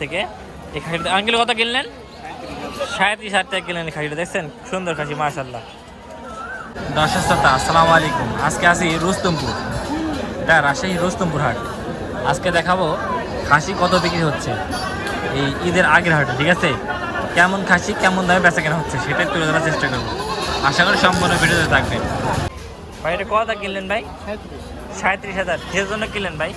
থেকে এই খাসিটা আঙ্কেল কত কিনলেন? 37,000 টাকা কিনলেন খাসিটা। দেখছেন সুন্দর খাসি মাশাআল্লাহ। দর্শক শ্রোতা আসসালামু আলাইকুম। আজকে আছি রুস্তমপুর, এটা রাজশাহী রুস্তমপুর হাট। আজকে দেখাবো খাসি কত বিক্রি হচ্ছে এই ঈদের আগের হাটে, ঠিক আছে? কেমন খাসি কেমন দামে বেচা কেনা হচ্ছে সেটাই তুলে ধরার চেষ্টা করবো। আশা করি সম্পূর্ণ ভিডিওতে থাকবেন। ভাই এটা কত কিনলেন ভাই? 37,000। কিসের জন্য কিনলেন ভাই?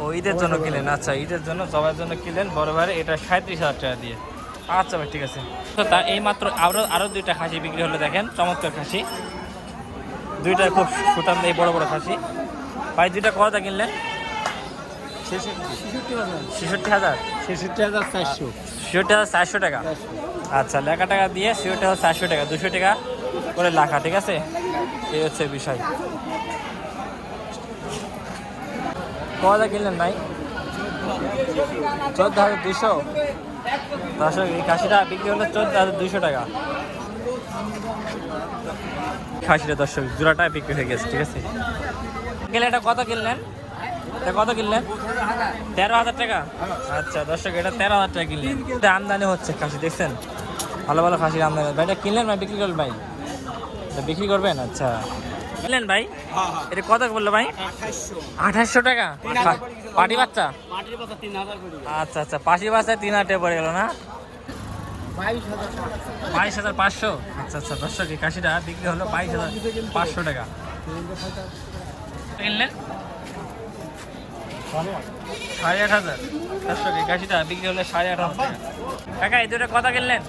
ও ঈদের জন্য কিনলেন। আচ্ছা, ঈদের জন্য সবার জন্য কিনলেন বড় ভাই। এটা 37,000 টাকা দিয়ে। আচ্ছা ভাই ঠিক আছে। তো তা এই মাত্র আরও দুইটা খাসি বিক্রি হলো, দেখেন চমৎকার খাসি দুইটা, খুব সুঠাম এই বড় বড় খাসি। ভাই দুইটা কত কিনলেন? 66,000। 66,400 টাকা। আচ্ছা, লেখা টাকা দিয়ে 66,400 টাকা, 200 টাকা করে লেখা, ঠিক আছে? এই হচ্ছে বিষয়। কত কিনলেন ভাই? 14,200। দর্শক এই খাসিটা বিক্রি হলো 14,200 টাকা খাসিটা। দর্শক জোড়াটা বিক্রি হয়ে গেছে, ঠিক আছে? গেলে এটা কত কিনলেন? এটা কত কিনলেন? 13,000 টাকা। আচ্ছা দর্শক এটা 13,000 টাকা কিনলেন। এটা আমদানি হচ্ছে খাসি, দেখছেন ভালো ভালো খাসির আমদানি। ভাই এটা কিনলেন ভাই বিক্রি করবেন? ভাই এটা বিক্রি করবেন? আচ্ছা কিনলেন ভাই। এটা কত বললো ভাই? 2800 টাকা। পাটি বাচ্চা? আচ্ছা আচ্ছা, পাটি বাচ্চা 3,000 টাকা পড়ে গেল না? 22,500। আচ্ছা আচ্ছা দর্শক এই খাসিটা বিক্রি হলো 22,500 টাকা। কিনলেন 8,500। দর্শক এই খাসিটা বিক্রি হলো 8,500 টাকা। কাকা এই দুটো কত কিনলেন?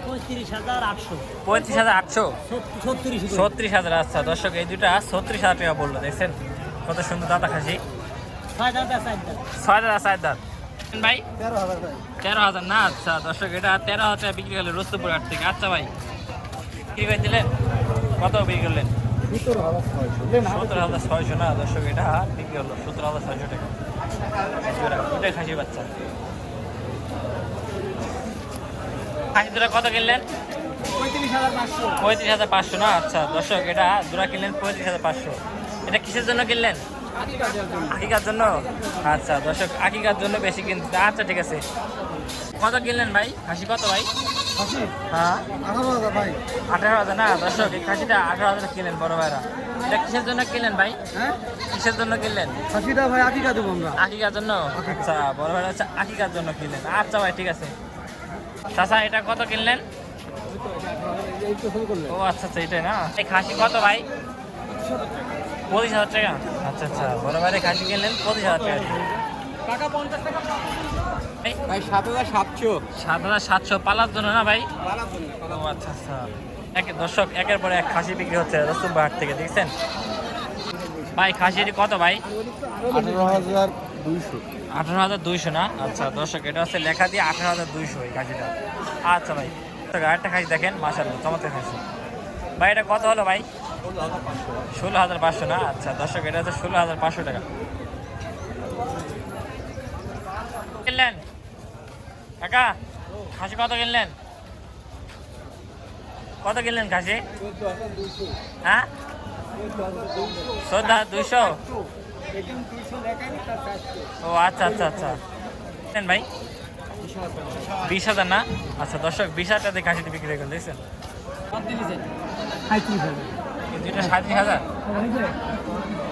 35,800। 36,000। আচ্ছা দর্শক এই দুটা 36,000 টাকা বললো। দেখছেন কত সুন্দর দাদা খাসি। 6 দাদা 4 দাঁত ভাই। 13,000 না? আচ্ছা দর্শক এটা 13,000 টাকা বিক্রি করলেন রুস্তমপুর হাট থেকে। আচ্ছা ভাই বিক্রি করে দিলেন? কত বিক্রি করলেন? 17,600 না? দর্শক এটা বিক্রি হলো 17,600 টাকা। দুটাই খাসি বাচ্চা। খাসি দুটা কত কিনলেন? 35,500 না? আচ্ছা দর্শক এটা দুটা কিনলেন 35,500। এটা কিসের জন্য কিনলেন? আকিকার জন্য। আচ্ছা দর্শক আকিকার জন্য বেশি কিনতে। আচ্ছা ঠিক আছে। কত কিনলেন ভাই খাসি? কত ভাই? হ্যাঁ 18,000 না? দর্শক এই খাসিটা 18,000 কিনলেন বড় ভাইরা। এটা কিসের জন্য কিনলেন ভাই? কিসের জন্য কিনলেন? খাসিটা ভাই আকিকা দেবো আমরা। আকিকার জন্য? আচ্ছা বড় ভাইরা হচ্ছে আকিকার জন্য কিনলেন। আচ্ছা ভাই ঠিক আছে। চাচা এটা কত কিনলেন? ও আচ্ছা আচ্ছা এটাই না? এই খাসি কত ভাই? 25,000 টাকা। আচ্ছা আচ্ছা বড় ভাইরে খাসি কিনলেন 25,000 টাকা। ভাই 7,700। 7,700 পালার জন্য না ভাই? ও আচ্ছা আচ্ছা। দর্শক একের পরে এক খাসি বিক্রি হচ্ছে রুস্তমপুর হাট থেকে, দেখছেন ভাই? খাসিটি কত ভাই? 18,200। 18,200 না? আচ্ছা দর্শক এটা হচ্ছে লেখা দিয়ে 18,200 এই খাসিটা। আচ্ছা ভাই আরেকটা খাসি দেখেন মাশাআল্লাহ চমৎকার খাসি। ভাই এটা কত হলো ভাই? 16,500 না? আচ্ছা দর্শক এটা হচ্ছে 16,500 টাকা কিনলেন। কাকা খাসি কত কিনলেন? কত কিনলেন খাসি? হ্যাঁ 14,200। ও আচ্ছা আচ্ছা আচ্ছা ভাই 20,000 না? আচ্ছা দর্শক 20,000 টাকা দিয়ে খাসিটি বিক্রি করে দেখছেন। এই দুইটা 37,000।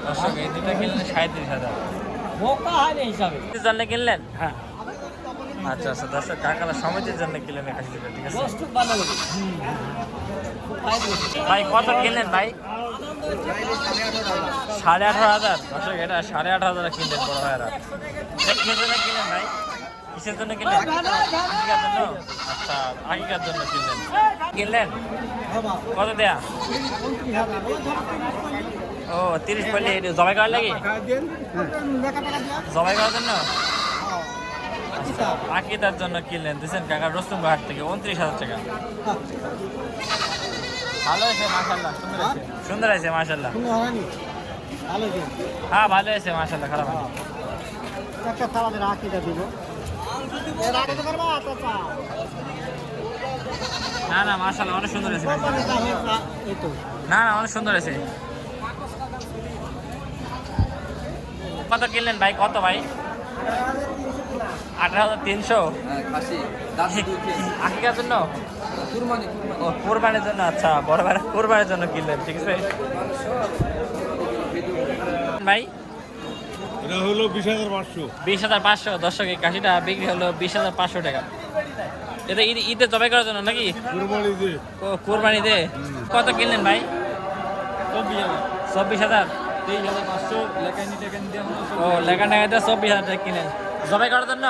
দর্শক এই দুইটা কিনলেন 37,000 জন্য কিনলেন? হ্যাঁ আচ্ছা আচ্ছা দর্শক কাকালা সমিতির জন্য কিনলেন এই খাসিটা, ঠিক আছে? ভাই কত কিনলেন ভাই? 18,500। দর্শক এটা 18,500 কিনলেন বড় ভাইরা। কিসের জন্য কিনলেন ভাই? কিসের জন্য কিনলেন? আকিকার জন্য। আচ্ছা আকিকার জন্য কিনলেন কত দেয়া? ও 30 পড়লে জবাই করার লাগে? জবাই করার জন্য? আচ্ছা আকিকার জন্য কিনলেন দিচ্ছেন কাকা রুস্তমপুর হাট থেকে 29,000 টাকা। ভালো আছে মাশাআল্লাহ, সুন্দর আছে মাশাআল্লাহ। হ্যাঁ ভালো আছে মাশাআল্লাহ, খারাপ না। না না মাশাআল্লাহ অনেক সুন্দর আছে। না না অনেক সুন্দর আছে। কত কিনলেন ভাই, কত ভাই? 18,300। খাসি দাঁত দুধে আকিকার জন্য? কুরবানি ও কোরবানির জন্য, আচ্ছা বড় ভাই কোরবানির জন্য কিনলেন, ঠিক আছে ভাই। এটা হলো 20,500। 20,500। দর্শক এই কাশিটা বিক্রি হলো 20,500 টাকা। এটা ঈদে জবাই করার জন্য নাকি? কুরবানি দে। ও কোরবানিতে। কত কিনলেন ভাই? 24,000। 23,500 লেখানি টেকানি দিয়ে ও লেখা টাকাতে 24,000 টাকা কিনেন জবাই করার জন্য?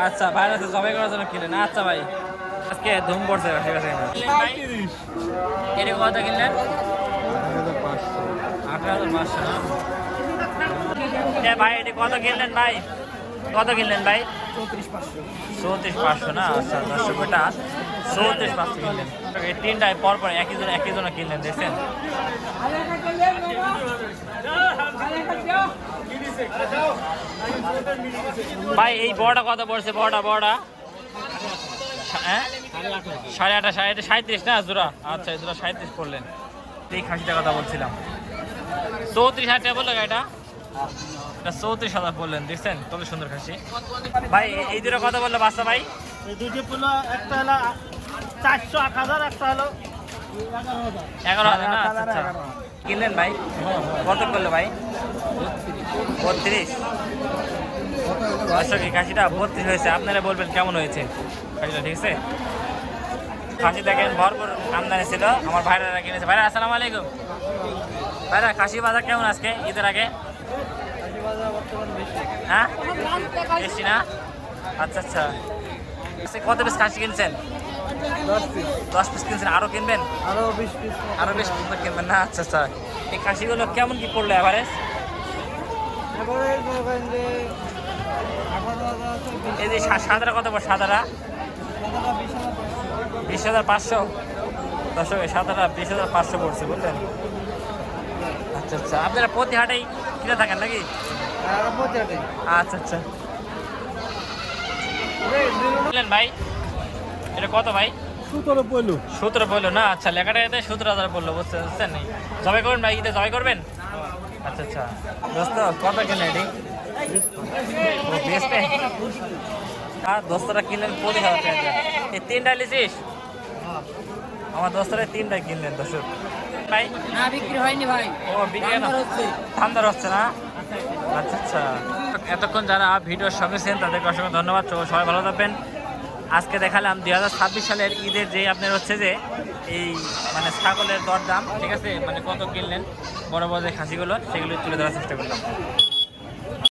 আচ্ছা ভাই, আছে জবাই করার জন্য কিনলেন। আচ্ছা ভাই, আজকে ধুম পড়ছে, ঠিক আছে। এটা কত কিনলেন? 18,500 না? ভাই এটা কত কিনলেন ভাই, কত কিনলেন ভাই? 34,500 না? আচ্ছা দর্শক, এটা 34,500 কিনলেন। এই তিনটায় পর পর একই জন কিনলেন, দেখছেন? ভাই এই বড়টা কত পড়ছে? বড়টা হ্যাঁ 8.5 37 না জোড়া? আচ্ছা এই জোড়া 37 পড়লেন। এই খাসিটার কথা বলছিলাম, 34,000 টাকা বললো এটা 34,000 বললেন, দেখছেন কত সুন্দর খাসি। ভাই এই দুটো কথা বললো বাচ্চা ভাই? এই দুটো হলো, একটা হলো 400 8,000, একটা হলো 11,000 না? আচ্ছা আচ্ছা, কিনলেন ভাই? কত করলো ভাই? 32। দর্শক এই খাসিটা 32 হয়েছে, আপনারা বলবেন কেমন হয়েছে খাসিটা, ঠিক আছে? খাসি দেখেন ভরপুর আমদানি ছিল, আমার ভাইরা কিনেছে। ভাইরা আসসালামু আলাইকুম। ভাইরা খাসি বাজার কেমন আজকে ঈদের আগে? হ্যাঁ বেশি না? আচ্ছা আচ্ছা, কত পিস খাসি কিনছেন? 10 পিস কিনছেন, আরো কিনবেন? আরো 20 পিস আরো বেশ কিনবেন না? আচ্ছা আচ্ছা, এই খাসিগুলো কেমন কি পড়লো এভারেজ? এবারে বলবেন যে 18,000 এই যে সাদারা কত পড়ে? সাদারা 20,500। দর্শক সাদারা 20,500 পড়ছে, বুঝলেন? আচ্ছা আচ্ছা, আপনারা প্রতি হাটেই কিনে থাকেন নাকি? আর 25 আচ্ছা আচ্ছা, বুঝলেন ভাই? এটা কত ভাই? 17 পড়লো। 17 বললো না? আচ্ছা লেখাটা এতে 17,000 বললো, বুঝছেন? নেই জবাই করবেন ভাই, ঈদে জবাই করবেন? আচ্ছা আচ্ছা দোস্ত, কত কিনলেন এটি? ও বেচবে? আর দোস্তরা কিনলেন 25,000 টাকা। এই তিনটা লিচিস? আমার দোস্তরা তিনটা কিনলেন দর্শক ভাই। না বিক্রি হয়নি ভাই, ও বিক্রি না? হচ্ছে ঠান্ডার হচ্ছে না? আচ্ছা আচ্ছা, এতক্ষণ যারা ভিডিওর সঙ্গে ছিলেন তাদেরকে অসংখ্য ধন্যবাদ। সবাই ভালো থাকবেন। আজকে দেখালাম 2026 সালের ঈদের যে আপনার হচ্ছে যে এই মানে ছাগলের দরদাম, ঠিক আছে, মানে কত কিনলেন বড় বড় যে খাসিগুলো, সেগুলো তুলে ধরার চেষ্টা করলাম।